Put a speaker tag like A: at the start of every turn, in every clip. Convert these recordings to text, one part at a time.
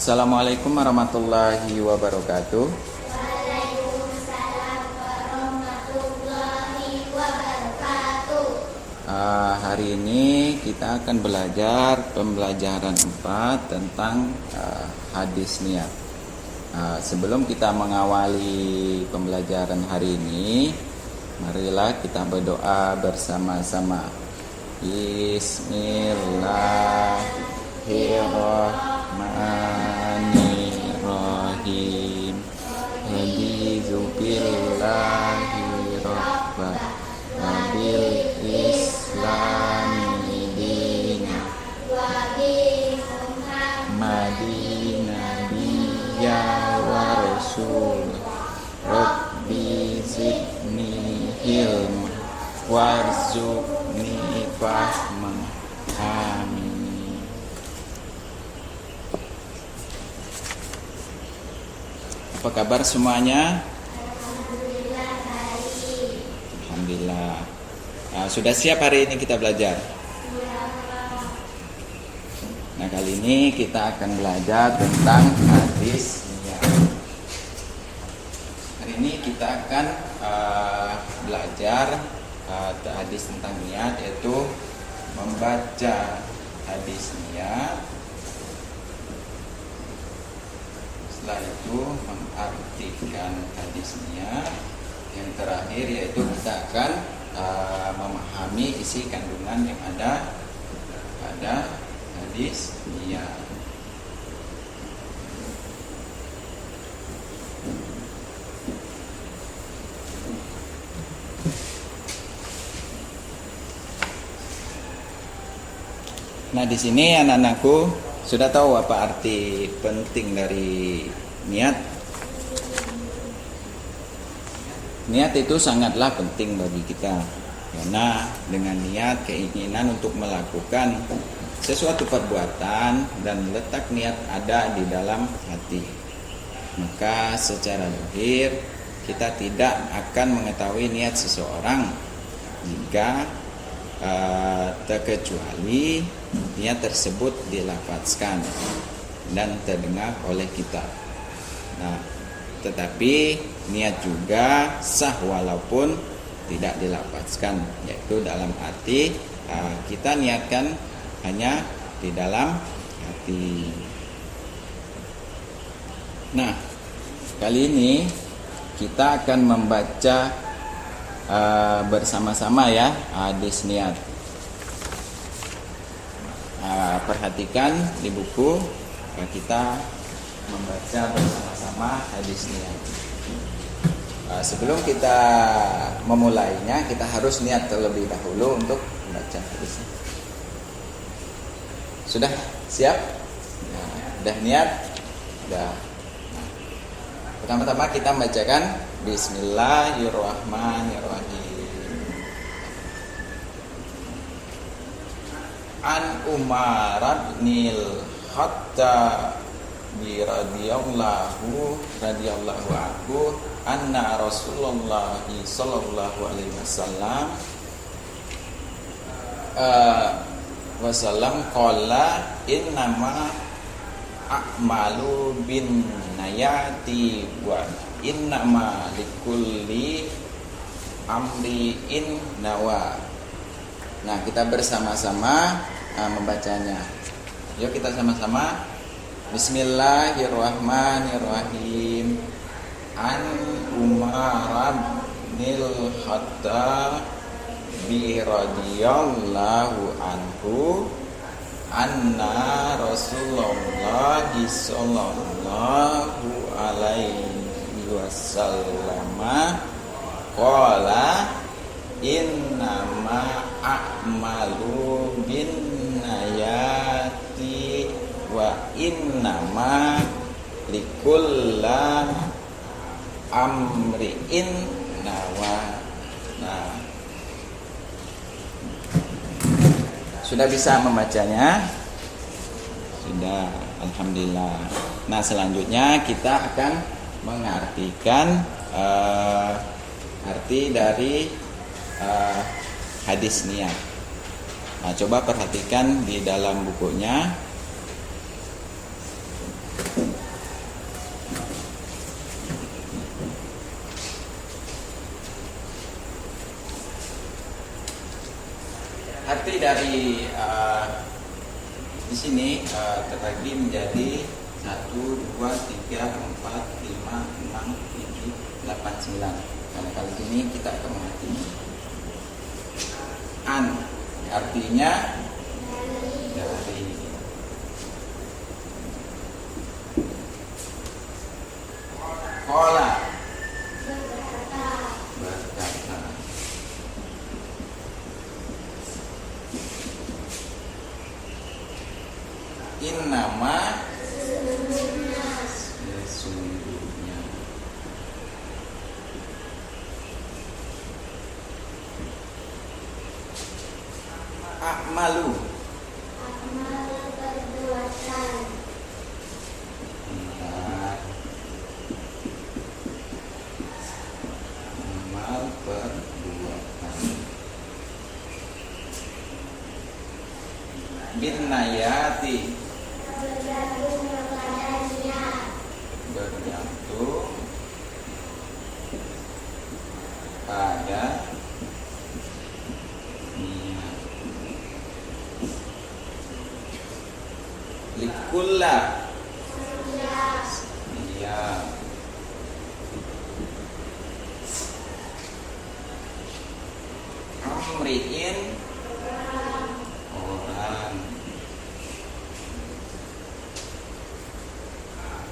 A: Assalamualaikum warahmatullahi wabarakatuh.
B: Waalaikumsalam warahmatullahi wabarakatuh.
A: Hari ini kita akan belajar pembelajaran 4 tentang hadis niat. Sebelum kita mengawali pembelajaran hari ini, marilah kita berdoa bersama-sama. Bismillahirrahmanirrahim. Raditu billahi rabba wa bil islami dina
B: Wa bi
A: Muhammadin nabiyya wa rasul. Rabbi zidni ilma warzuqni fahma. Amin. Apa kabar semuanya?
B: Alhamdulillah baik.
A: Alhamdulillah. Sudah siap hari ini kita belajar? Nah, kali ini kita akan belajar tentang hadis niat. Hari ini kita akan belajar hadis tentang niat, yaitu membaca hadis niat. Setelah itu mengartikan hadis niat. Yang terakhir yaitu kita akan memahami isi kandungan yang ada pada hadis niat. Nah, di sini anak-anakku sudah tahu apa arti penting dari niat? Niat itu sangatlah penting bagi kita, karena dengan niat, keinginan untuk melakukan sesuatu perbuatan dan letak niat ada di dalam hati, maka secara zahir kita tidak akan mengetahui niat seseorang jika terkecuali niat tersebut dilafazkan dan terdengar oleh kita. Nah, tetapi niat juga sah walaupun tidak dilafazkan, yaitu dalam arti kita niatkan hanya di dalam hati. Nah, kali ini kita akan membaca bersama-sama ya hadis niat. Perhatikan di buku, kita membaca bersama-sama hadis niat. Sebelum kita memulainya, kita harus niat terlebih dahulu untuk membaca hadisnya. Sudah siap? Sudah niat? Sudah. Pertama-tama kita membacakan Bismillahirrahmanirrahim. An Umar bin Khattab radhiyallahu anhu anna Rasulullah sallallahu alaihi wasallam qala innama a'malu bin nayati wa innama likulli amri'in nawa. Nah, kita bersama-sama membacanya. Yuk kita sama-sama. Bismillahirrahmanirrahim. An Umar bin Khattab radhiyallahu anhu anna Rasulullah sallallahu alaihi wasallam qala innama a'malu bin nayati wa innama likulla amri'in nawa. Nah, sudah bisa membacanya? Sudah, alhamdulillah. Nah, selanjutnya kita akan mengartikan arti dari hadis niat. Nah, coba perhatikan di dalam bukunya. arti dari di sini terbagi menjadi 1, 2, 3, 4, 5, 6, 7, 8, 9. Karena kali ini kita akan mengerti an artinya dari. Kola berkata. Innama sesungguhnya. Akmalu
B: amal perbuatan.
A: Amal perbuatan. Bin nayati
B: Bergantung kepada niat.
A: bergantung pada niat. Likulla niat. Amriin orang.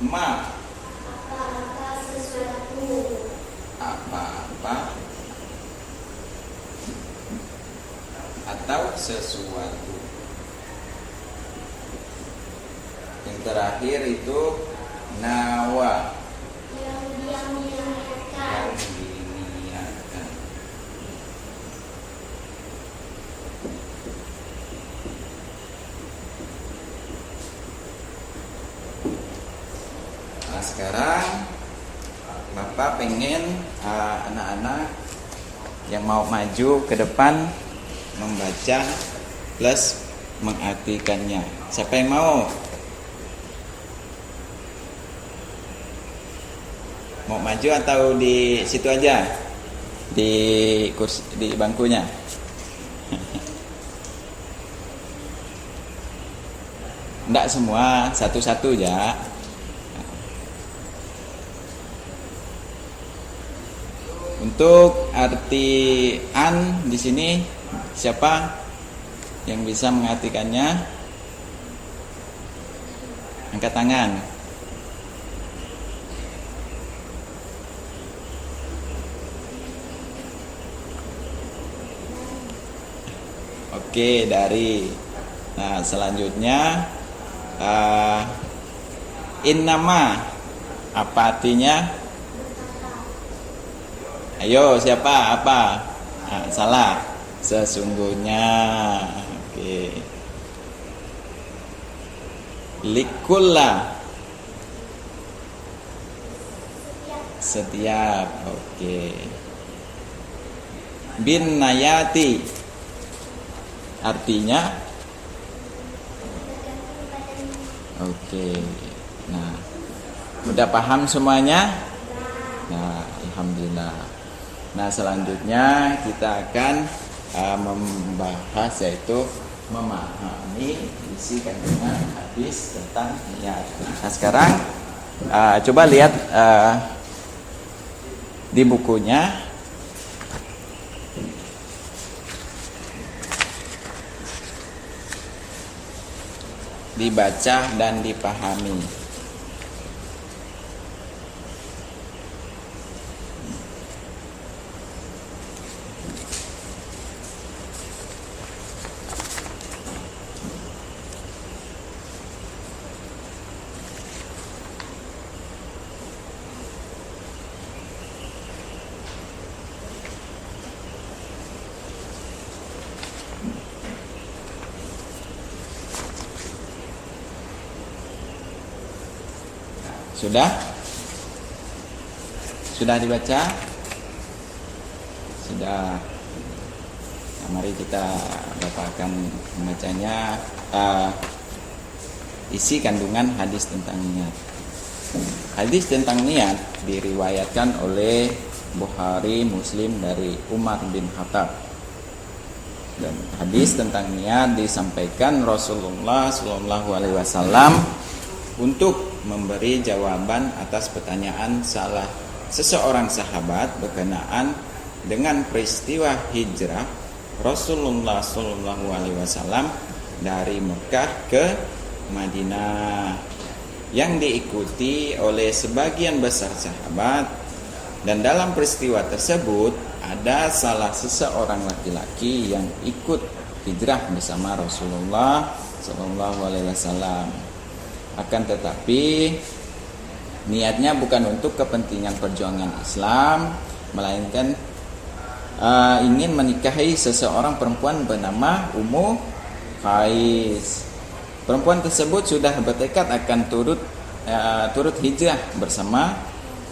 A: Ma
B: Apa-apa sesuatu.
A: apa-apa atau sesuatu. Yang terakhir itu nawa
B: Yang dia niatkan.
A: yang diniatkan. Nah sekarang Bapak pengen anak-anak yang mau maju ke depan membaca plus mengartikannya. Siapa yang mau? Mau maju atau di situ aja? Di kursi, di bangkunya. Enggak semua, satu-satu ya. Untuk arti an di sini siapa yang bisa mengartikannya? Angkat tangan. Oke, dari. Nah, selanjutnya innama apa artinya? Ayo, siapa? Apa? Nah, salah. Sesungguhnya. Oke. Likulla. Setiap. Oke. Bin nayati. Artinya? Oke. Nah, udah paham semuanya? Nah, alhamdulillah. Nah, selanjutnya kita akan membahas yaitu memahami isi kandungan hadis tentang niat. Nah, sekarang coba lihat di bukunya. Dibaca dan dipahami. Sudah? Sudah dibaca? Sudah. Nah, mari kita Bapak akan membacanya. Isi kandungan hadis tentang niat. Hadis tentang niat diriwayatkan oleh Bukhari, Muslim dari Umar bin Khattab. Dan hadis tentang niat disampaikan Rasulullah SAW untuk memberi jawaban atas pertanyaan salah seseorang sahabat berkenaan dengan peristiwa hijrah Rasulullah SAW dari Mekah ke Madinah yang diikuti oleh sebagian besar sahabat, dan dalam peristiwa tersebut ada salah seseorang laki-laki yang ikut hijrah bersama Rasulullah SAW. Akan tetapi niatnya bukan untuk kepentingan perjuangan Islam, melainkan ingin menikahi seseorang perempuan bernama Ummu Qais. Perempuan tersebut sudah bertekad akan turut hijrah bersama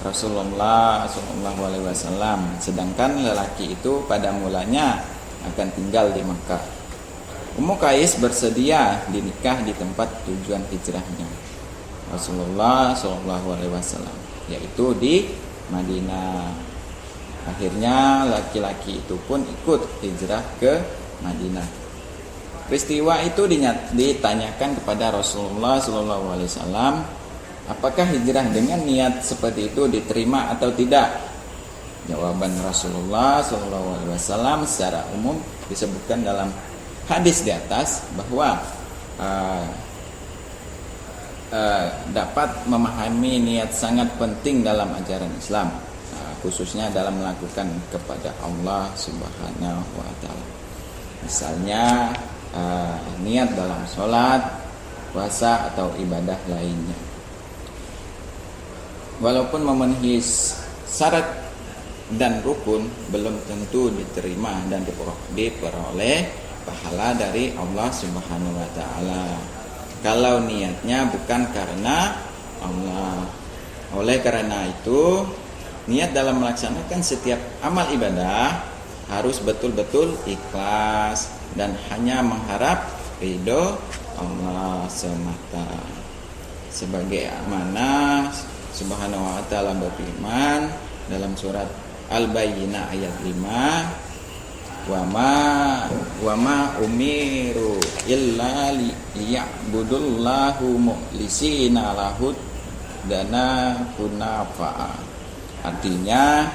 A: Rasulullah SAW, sedangkan lelaki itu pada mulanya akan tinggal di Makkah. Ummu Qais bersedia dinikah di tempat tujuan hijrahnya Rasulullah SAW, yaitu di Madinah. Akhirnya laki-laki itu pun ikut hijrah ke Madinah. Peristiwa itu ditanyakan kepada Rasulullah SAW, apakah hijrah dengan niat seperti itu diterima atau tidak? Jawaban Rasulullah SAW secara umum disebutkan dalam hadis di atas bahwa dapat memahami niat sangat penting dalam ajaran Islam, khususnya dalam melakukan kepada Allah Subhanahu wa Ta'ala. Misalnya niat dalam sholat, puasa atau ibadah lainnya. Walaupun memenuhi syarat dan rukun, belum tentu diterima dan diperoleh pahala dari Allah Subhanahu wa Ta'ala kalau niatnya bukan karena Allah. Oleh karena itu, niat dalam melaksanakan setiap amal ibadah harus betul-betul ikhlas dan hanya mengharap ridho Allah semata. Sebagaimana Subhanahu wa Ta'ala berfirman dalam surat Al-Bayyinah ayat 5, wa ma umiru illa liya'budullahu mukhlisina lahud dana hunafa. Artinya,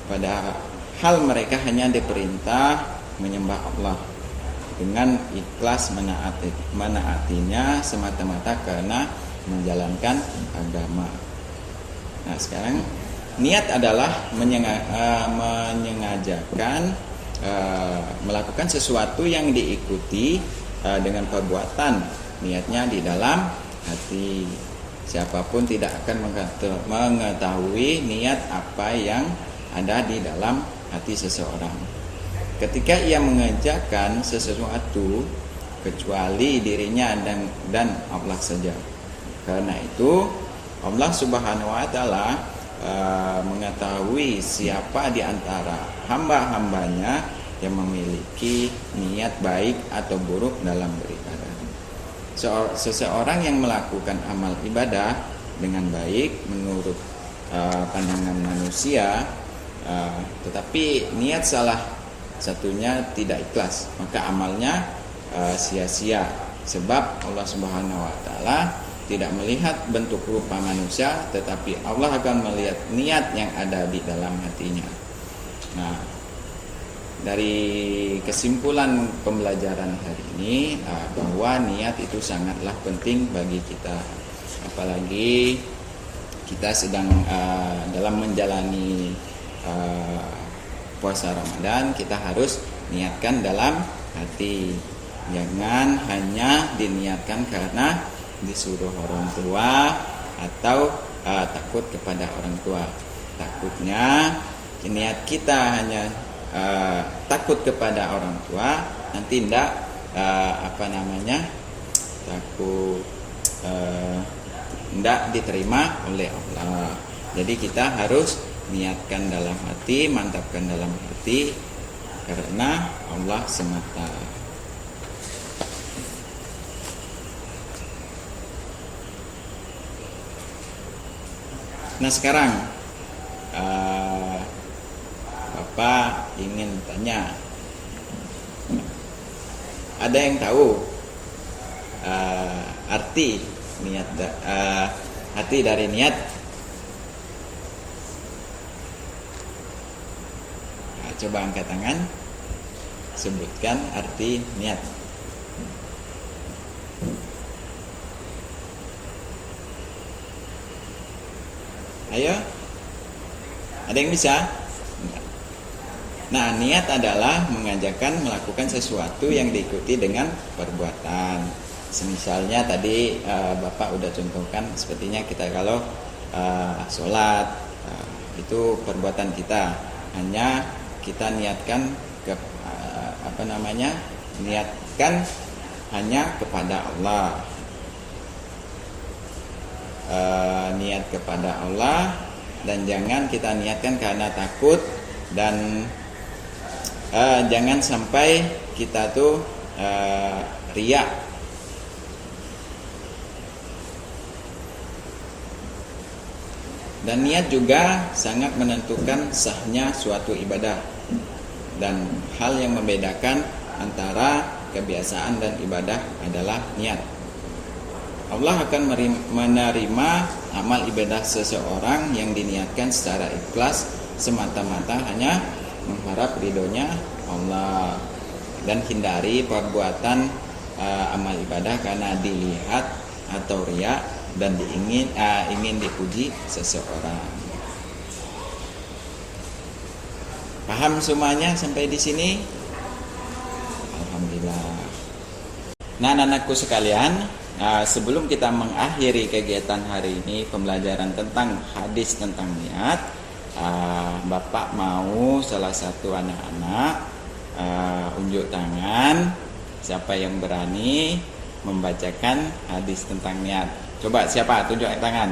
A: pada hal mereka hanya diperintah menyembah Allah dengan ikhlas menaatinya semata-mata karena menjalankan agama. Nah, sekarang niat adalah menyengajakan melakukan sesuatu yang diikuti dengan perbuatan. Niatnya di dalam hati. Siapapun tidak akan mengetahui niat apa yang ada di dalam hati seseorang ketika ia mengerjakan sesuatu kecuali dirinya dan Allah saja. Karena itu Allah Subhanahu wa Ta'ala mengetahui siapa di antara hamba-hambanya yang memiliki niat baik atau buruk dalam beribadah. Seseorang yang melakukan amal ibadah dengan baik menurut pandangan manusia, tetapi niat salah satunya tidak ikhlas, maka amalnya sia-sia, sebab Allah Subhanahu wa Ta'ala tidak melihat bentuk rupa manusia, tetapi Allah akan melihat niat yang ada di dalam hatinya. Nah, dari kesimpulan pembelajaran hari ini, bahwa niat itu sangatlah penting bagi kita, apalagi kita sedang dalam menjalani puasa Ramadan. Kita harus niatkan dalam hati, jangan hanya diniatkan karena disuruh orang tua atau takut kepada orang tua. Takutnya niat kita hanya takut kepada orang tua, nanti takut tidak diterima oleh Allah. Jadi kita harus niatkan dalam hati, mantapkan dalam hati karena Allah semata. Nah, sekarang Bapak ingin tanya, ada yang tahu arti niat arti dari niat? Nah, coba angkat tangan, sebutkan arti niat. Ayo, ada yang bisa? Nah, niat adalah mengajakkan melakukan sesuatu yang diikuti dengan perbuatan. Misalnya tadi Bapak udah contohkan, sepertinya kita kalau sholat, itu perbuatan kita. Hanya kita niatkan niatkan hanya kepada Allah. Niat kepada Allah, dan jangan kita niatkan karena takut, dan jangan sampai kita tuh riya. Dan niat juga sangat menentukan sahnya suatu ibadah, dan hal yang membedakan antara kebiasaan dan ibadah adalah niat. Allah akan menerima amal ibadah seseorang yang diniatkan secara ikhlas semata-mata hanya mengharap ridhonya Allah, dan hindari perbuatan amal ibadah karena dilihat atau riya dan ingin dipuji seseorang. Paham semuanya sampai di sini? Alhamdulillah. Nah, anak-anakku sekalian, sebelum kita mengakhiri kegiatan hari ini, pembelajaran tentang hadis tentang niat, Bapak mau salah satu anak-anak unjuk tangan, siapa yang berani membacakan hadis tentang niat. Coba siapa? Tunjuk tangan.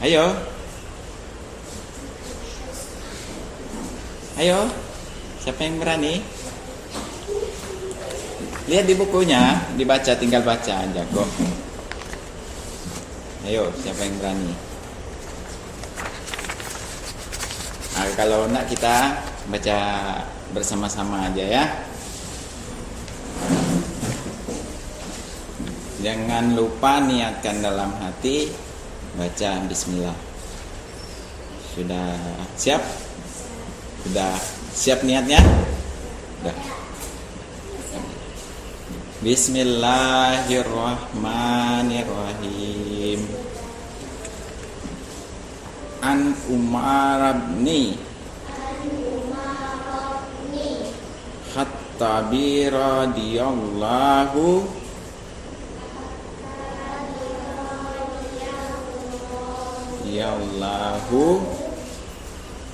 A: Ayo. Ayo. Siapa yang berani? Lihat di bukunya, dibaca, tinggal baca aja kok. Ayo, siapa yang berani? Nah, kalau enggak kita baca bersama-sama aja ya. Jangan lupa niatkan dalam hati, baca bismillah. Sudah siap? Sudah siap niatnya? Sudah. Bismillahirrahmanirrahim. An Umar bin Khattabi radhiyallahu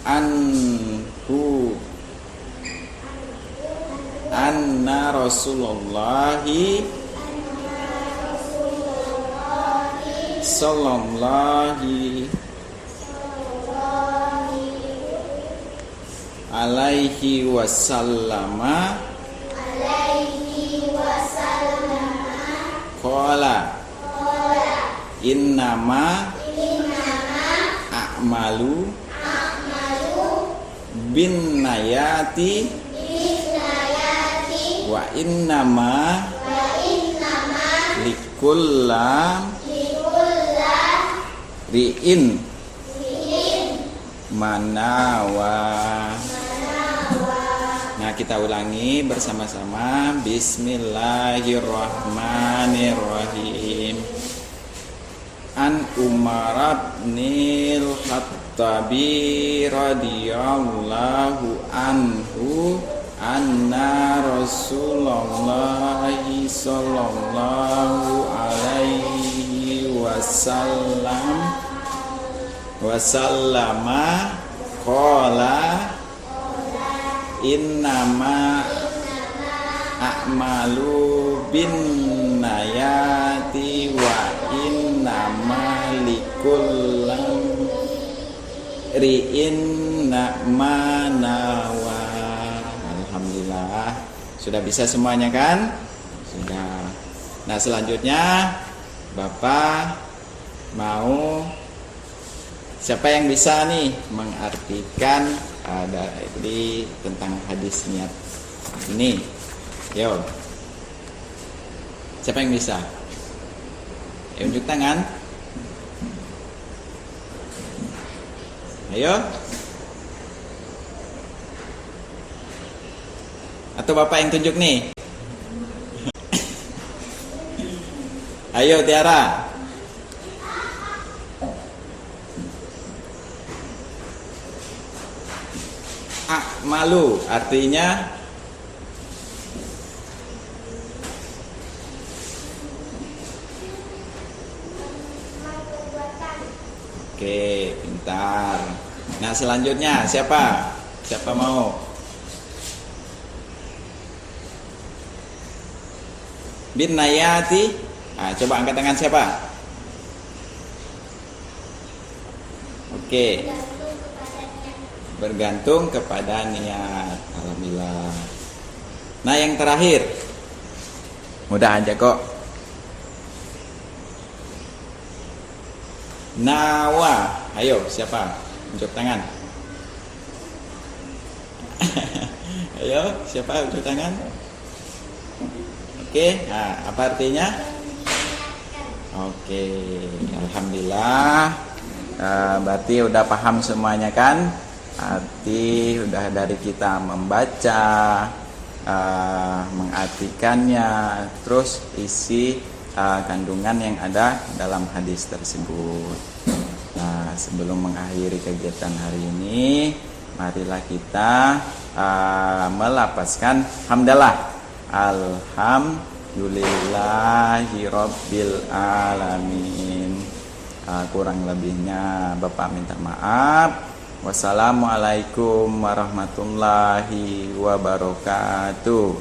A: anhu anna Rasulullahi sallallahu alaihi wasallama qala innama a'malu bin nayati wa innama likullam ri'in manawa. Nah, kita ulangi bersama-sama. Bismillahirrahmanirrahim. An Umar bin Khattabi radhiyallahu anhu anna Rasulullahi sallallahu alaihi wasallama qala innama a'malu bin nayati wa innama likullam ri'in manawa. Alhamdulillah. Sudah bisa semuanya kan? Sudah. Nah, selanjutnya Bapak mau, siapa yang bisa nih mengartikan Jadi tentang hadis niat ini. Yo. Siapa yang bisa? Unjuk tangan. Ayo. Atau Bapak yang tunjuk nih? Ayo Tiara. Malu artinya oke, pintar. Nah, selanjutnya siapa? Siapa mau? Bin Nayati. Coba angkat tangan siapa? Oke. Bergantung kepada niat. Alhamdulillah. Nah, yang terakhir. Mudah aja kok. Nawa. Ayo, siapa? Unjuk tangan. Ayo, siapa unjuk tangan? Oke, nah, apa artinya? Oke, alhamdulillah. Berarti udah paham semuanya kan? Arti udah dari kita membaca, mengartikannya, terus isi kandungan yang ada dalam hadis tersebut. Nah, sebelum mengakhiri kegiatan hari ini, marilah kita melapaskan hamdalah. Alhamdulillahirabbil alamin. Kurang lebihnya Bapak minta maaf. Wassalamualaikum warahmatullahi wabarakatuh.